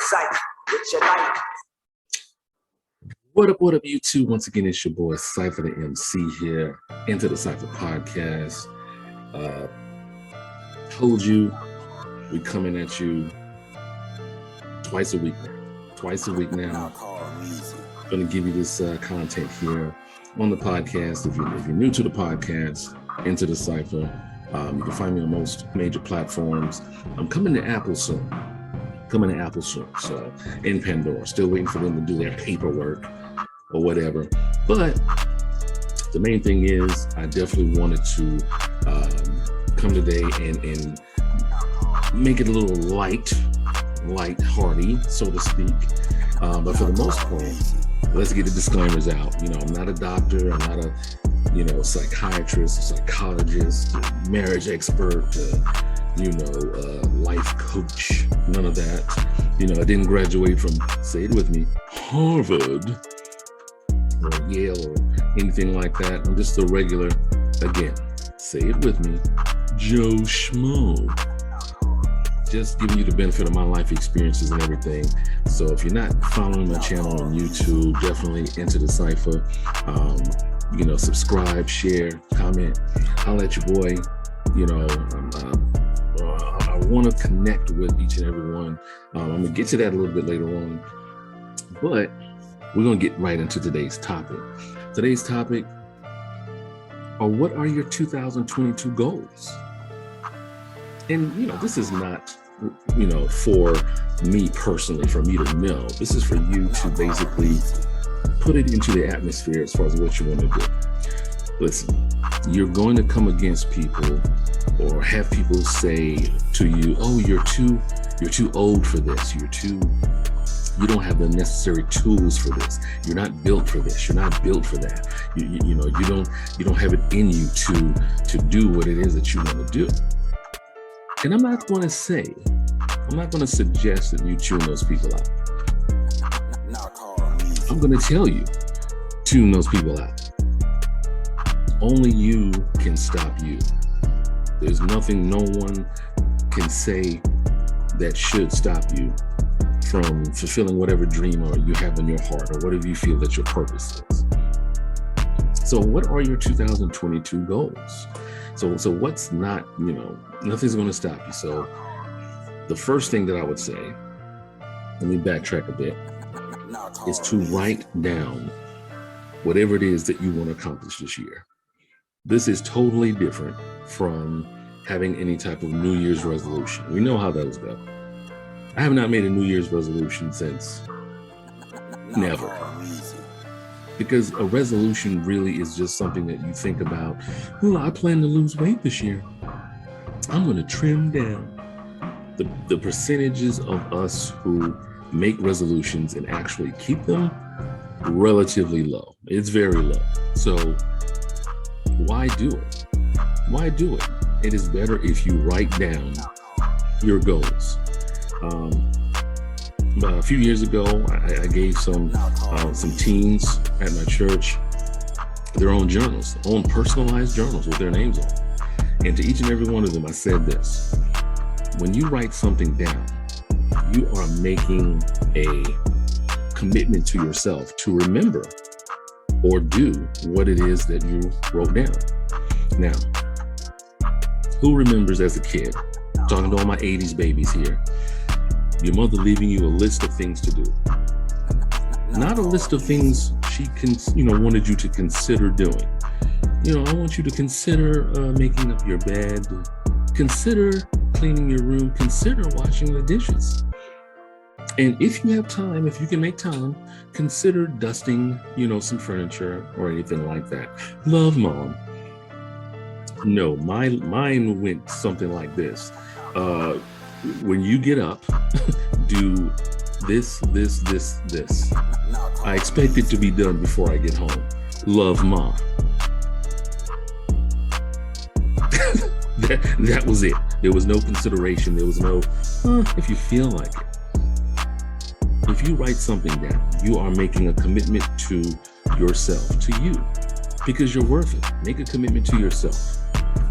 Cypher with your life. What up, YouTube? Once again, it's your boy Cypher the MC here, into the Cypher podcast. Told you, we coming at you twice a week now. Going to give you this content here on the podcast. If you're new to the podcast, into the Cypher, you can find me on most major platforms. I'm coming to Apple soon. So in Pandora, still waiting for them to do their paperwork or whatever. But the main thing is, I definitely wanted to come today and make it a little light-hearty, so to speak. But for the most part, let's get the disclaimers out. You know, I'm not a doctor. I'm not a, psychiatrist, a psychologist, a marriage expert, life coach. None of that. I didn't graduate from, say it with me, Harvard or Yale or anything like that. I'm just a regular, again, say it with me, Joe Schmo. Just giving you the benefit of my life experiences and everything. So if you're not following my channel on YouTube, definitely into the Cypher. Subscribe, share, comment. I'll let your boy, I want to connect with each and every one. I'm going to get to that a little bit later on. But we're going to get right into today's topic. Today's topic are, what are your 2022 goals? And, this is not, for me personally, for me to know. This is for you to basically put it into the atmosphere as far as what you want to do. Listen, you're going to come against people or have people say to you, oh, you're too old for this. You don't have the necessary tools for this. You're not built for this. You're not built for that. You don't have it in you to do what it is that you want to do. And I'm not going to suggest that you tune those people out. I'm going to tell you, tune those people out. Only you can stop you. There's nothing no one can say that should stop you from fulfilling whatever dream or you have in your heart or whatever you feel that your purpose is. So what are your 2022 goals? So what's not, nothing's going to stop you. So the first thing that I would say, let me backtrack a bit, is to write down whatever it is that you want to accomplish this year. This is totally different from having any type of New Year's resolution. We know how those go. I have not made a New Year's resolution since never. Because a resolution really is just something that you think about. Well, I plan to lose weight this year. I'm going to trim down. The percentages of us who make resolutions and actually keep them, relatively low. It's very low. So why do it? Why do it? It is better if you write down your goals. About a few years ago, I gave some teens at my church their own journals, their own personalized journals with their names on. And to each and every one of them, I said this: when you write something down, you are making a commitment to yourself to remember or do what it is that you wrote down. Now, who remembers as a kid, talking to all my 80s babies here, your mother leaving you a list of things to do? Not a list of things she wanted you to consider doing. I want you to consider making up your bed, consider cleaning your room, consider washing the dishes. And if you have time, if you can make time, consider dusting, some furniture or anything like that. Love, Mom. No, mine went something like this. When you get up, do this. I expect it to be done before I get home. Love, Mom. That was it. There was no consideration. There was no, if you feel like it. If you write something down, you are making a commitment to yourself, to you, because you're worth it. Make a commitment to yourself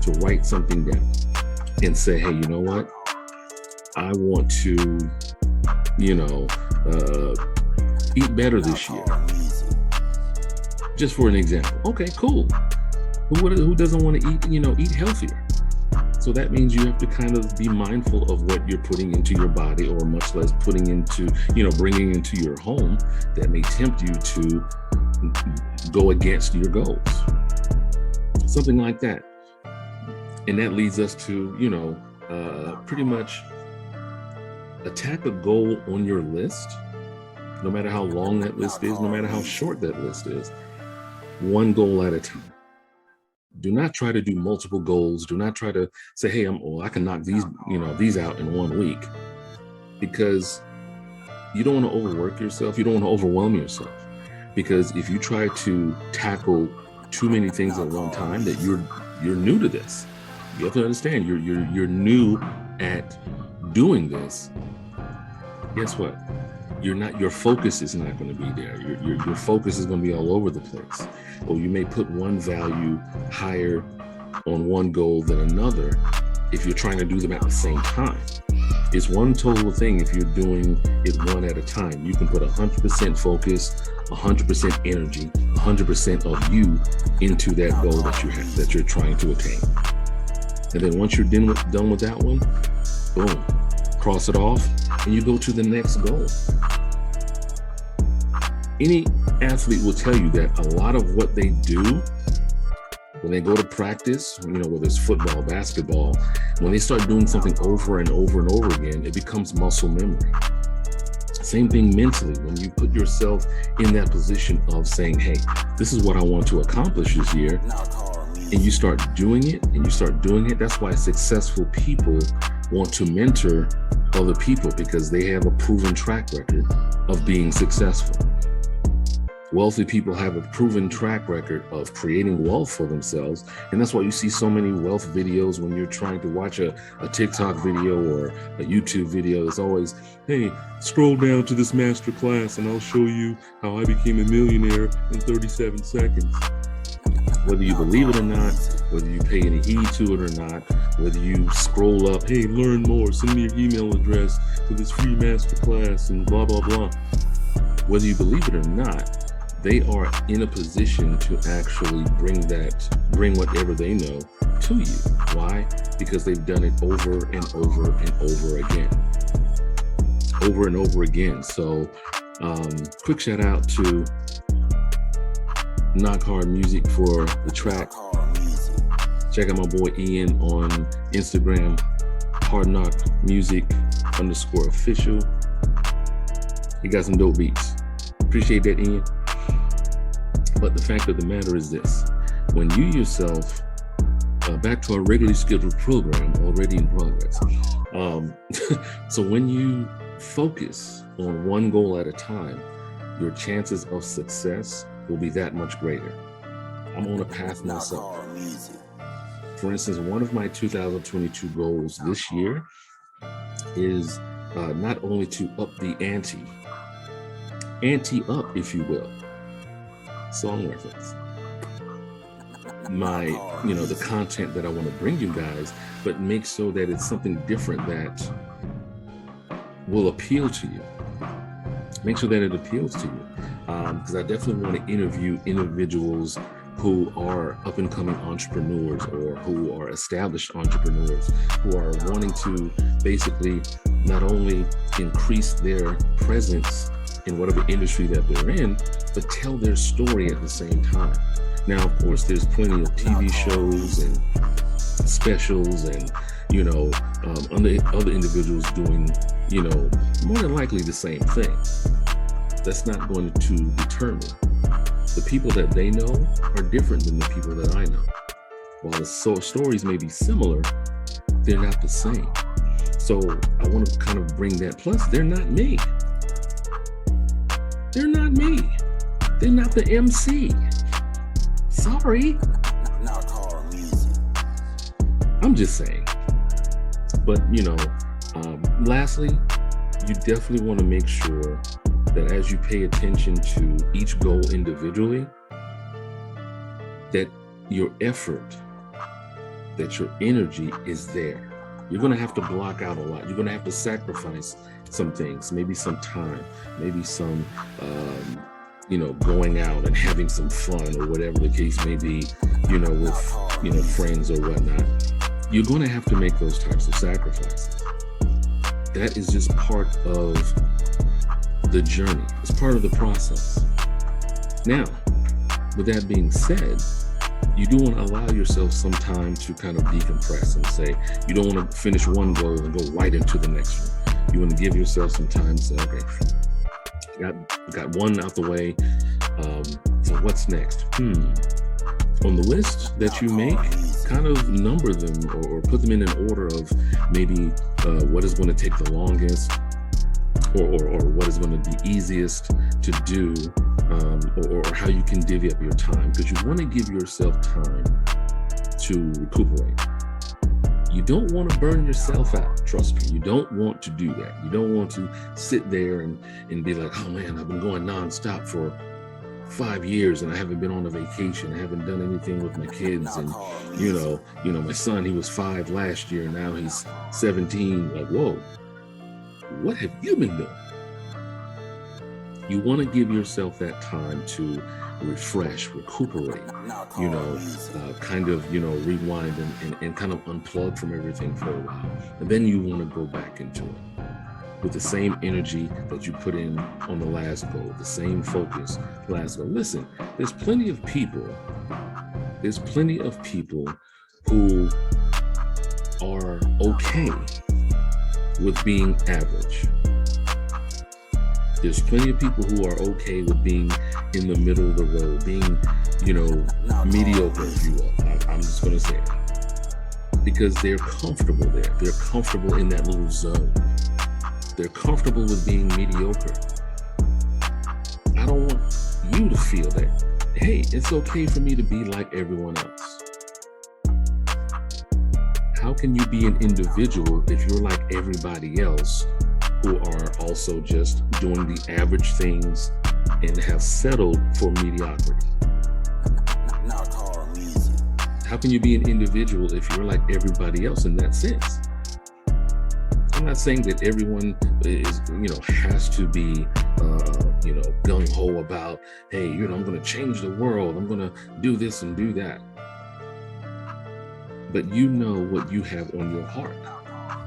to write something down and say, hey, you know what? I want to you know, eat better this year. Just for an example. Okay, cool. Who doesn't want to eat, eat healthier? So that means you have to kind of be mindful of what you're putting into your body, or much less putting into, bringing into your home that may tempt you to go against your goals. Something like that. And that leads us to, pretty much attack a goal on your list, no matter how long that list is, no matter how short that list is, one goal at a time. Do not try to do multiple goals. Do not try to say, hey, I can knock these, these out in 1 week, because you don't want to overwork yourself. You don't want to overwhelm yourself, because if you try to tackle too many things at one time, that you're new to this. You have to understand you're new at doing this. Guess what? Your focus is not going to be there. Your focus is going to be all over the place. Or you may put one value higher on one goal than another if you're trying to do them at the same time. It's one total thing if you're doing it one at a time. You can put 100% focus, 100% energy, 100% of you into that goal that you're trying to attain. And then once you're done with that one, boom, cross it off, and you go to the next goal. Any athlete will tell you that a lot of what they do when they go to practice, whether it's football, basketball, when they start doing something over and over and over again, it becomes muscle memory. Same thing mentally. When you put yourself in that position of saying, hey, this is what I want to accomplish this year, and you start doing it, that's why successful people want to mentor other people, because they have a proven track record of being successful. Wealthy people have a proven track record of creating wealth for themselves. And that's why you see so many wealth videos when you're trying to watch a TikTok video or a YouTube video. It's always, hey, scroll down to this master class and I'll show you how I became a millionaire in 37 seconds. Whether you believe it or not, whether you pay any heed to it or not, whether you scroll up, hey, learn more, send me your email address for this free master class and blah, blah, blah. Whether you believe it or not, they are in a position to actually bring whatever they know to you. Why? Because they've done it over and over and over again. Over and over again. So quick shout out to Knock Hard Music for the track. Check out my boy Ian on Instagram, Hard Knock Music _official. He got some dope beats. Appreciate that, Ian. But the fact of the matter is this: when you yourself, back to our regularly scheduled program, already in progress. So when you focus on one goal at a time, your chances of success will be that much greater. I'm on a path myself. For instance, one of my 2022 goals this year is not only to up the ante up, if you will, song reference, the content that I want to bring you guys, but make so that it's something different that will appeal to you. Make sure that it appeals to you. Because I definitely want to interview individuals who are up and coming entrepreneurs, or who are established entrepreneurs, who are wanting to basically not only increase their presence in whatever industry that they're in, but tell their story at the same time. Now, of course, there's plenty of TV shows and specials and, other individuals doing, more than likely the same thing. That's not going to determine. The people that they know are different than the people that I know. While the stories may be similar, they're not the same. So I want to kind of bring that. Plus, they're not me. They're not me. They're not the MC. Sorry. I'm just saying. But, lastly, you definitely want to make sure that as you pay attention to each goal individually, that your effort, that your energy is there. You're going to have to block out a lot. You're going to have to sacrifice some things, maybe some time, maybe some, going out and having some fun or whatever the case may be, with, friends or whatnot. You're going to have to make those types of sacrifices. That is just part of the journey. It's part of the process. Now, with that being said, you do want to allow yourself some time to kind of decompress and say, you don't want to finish one goal and go right into the next one. You want to give yourself some time to say, okay, got one out the way. So what's next? On the list that you make, kind of number them or put them in an order of maybe what is going to take the longest or what is going to be easiest to do, or how you can divvy up your time, because you want to give yourself time to recuperate. You don't want to burn yourself out. Trust me, you don't want to do that. You don't want to sit there and be like, oh man, I've been going nonstop for 5 years and I haven't been on a vacation. I haven't done anything with my kids. And my son, he was 5 last year. Now he's 17. Like, whoa, what have you been doing? You want to give yourself that time to refresh, recuperate, rewind and kind of unplug from everything for a while. And then you want to go back into it with the same energy that you put in on the last goal, the same focus, last goal. Listen, there's plenty of people who are okay with being average. There's plenty of people who are okay with being in the middle of the road, being, mediocre, if you will. I'm just going to say it. Because they're comfortable there. They're comfortable in that little zone. They're comfortable with being mediocre. I don't want you to feel that, hey, it's okay for me to be like everyone else. How can you be an individual if you're like everybody else who are also just doing the average things and have settled for mediocrity? How can you be an individual if you're like everybody else in that sense? I'm not saying that everyone is, has to be, gung-ho about, hey, I'm going to change the world. I'm going to do this and do that. But you know what you have on your heart.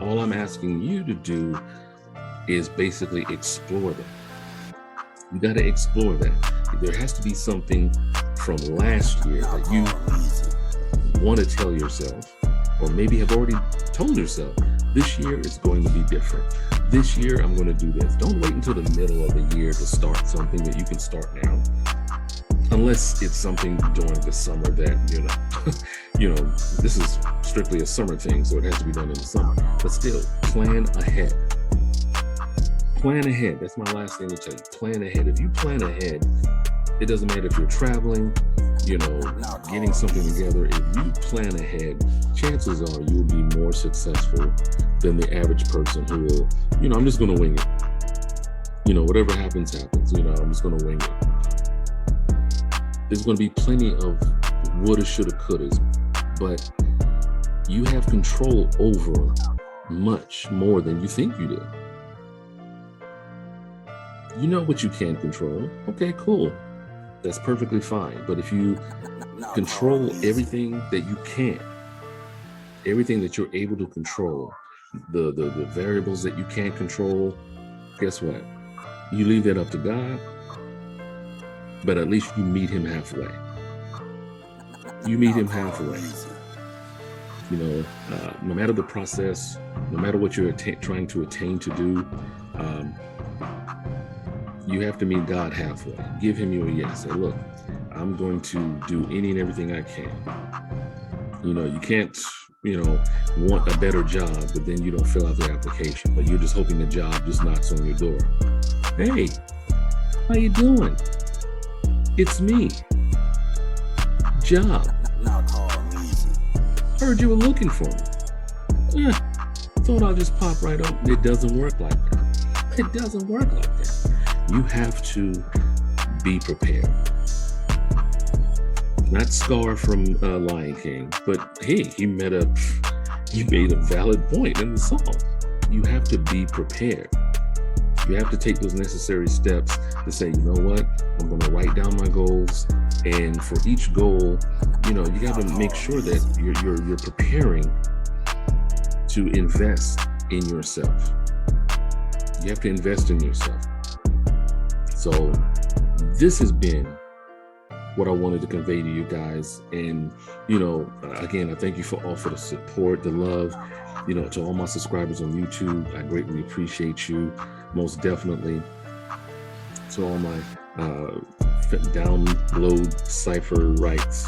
All I'm asking you to do is basically explore that. You got to explore that. There has to be something from last year that you want to tell yourself, or maybe have already told yourself, this year is going to be different. This year I'm going to do this. Don't wait until the middle of the year to start something that you can start now. Unless it's something during the summer that, this is strictly a summer thing, so it has to be done in the summer. But still, plan ahead. Plan ahead. That's my last thing to tell you. Plan ahead. If you plan ahead, it doesn't matter if you're traveling, getting something together. If you plan ahead, chances are you'll be more successful than the average person who will, I'm just going to wing it. Whatever happens, happens. I'm just going to wing it. There's going to be plenty of woulda, shoulda, couldas, but you have control over much more than you think you do. You know what you can control. Okay, cool. That's perfectly fine. But if you control everything that you can, everything that you're able to control, the variables that you can't control, guess what? You leave that up to God, but at least you meet him halfway. You meet him halfway. No matter the process, no matter what you're trying to attain to do, you have to meet God halfway. Give him your yes. Say, look, I'm going to do any and everything I can. You can't, want a better job, but then you don't fill out the application, but you're just hoping the job just knocks on your door. Hey, how you doing? It's me. Job. Heard you were looking for me. Thought I'll just pop right up. It doesn't work like that. It doesn't work like that. You have to be prepared. Not Scar from Lion King, but hey, he met a you made a valid point in the song. You have to be prepared. You have to take those necessary steps to say, you know what, I'm going to write down my goals. And for each goal, you know, you got to make sure that you're preparing to invest in yourself. You have to invest in yourself. So this has been what I wanted to convey to you guys. And, you know, again, I thank you for all for the support, the love, you know, to all my subscribers on YouTube. I greatly appreciate you, most definitely. To all my download Cypher rights.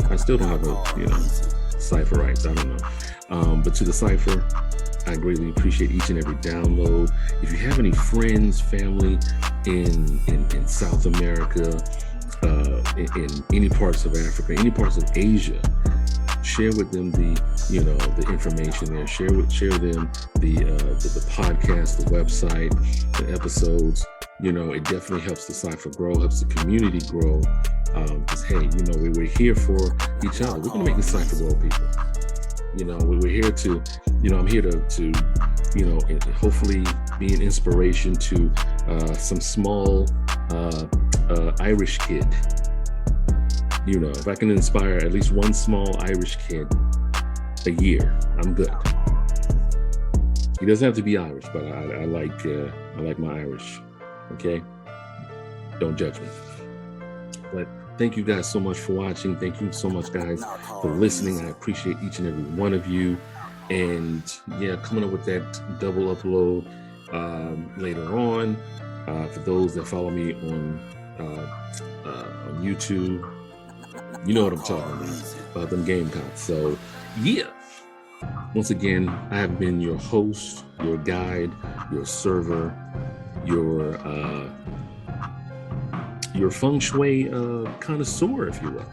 I still don't have a, you know, Cypher rights. I don't know. But to the Cypher, I greatly appreciate each and every download. If you have any friends, family in South America, in any parts of Africa, any parts of Asia, share with them the information there. Share them the podcast, the website, the episodes. You know, it definitely helps the Cypher grow, helps the community grow. Because hey, you know, we're here for each other. We're gonna make the Cypher grow, people. You know, we're here to, you know, I'm here to you know, hopefully be an inspiration to some small Irish kid. You know, if I can inspire at least one small Irish kid a year, I'm good. He doesn't have to be Irish, but I like my Irish. Okay, don't judge me. But thank you guys so much for watching. Thank you so much, guys, for listening. I appreciate each and every one of you. And yeah, coming up with that double upload later on. For those that follow me on YouTube, you know what I'm talking about them Gamecocks. So yeah, once again, I have been your host, your guide, your server, your feng shui connoisseur, if you will.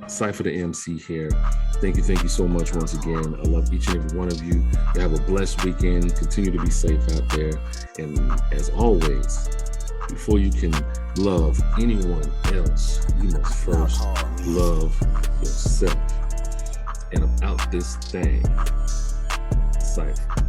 Cypher the MC here. Thank you so much once again. I love each and every one of you. You have a blessed weekend. Continue to be safe out there. And as always, before you can love anyone else, you must first love yourself. And I'm out this thing. Cypher.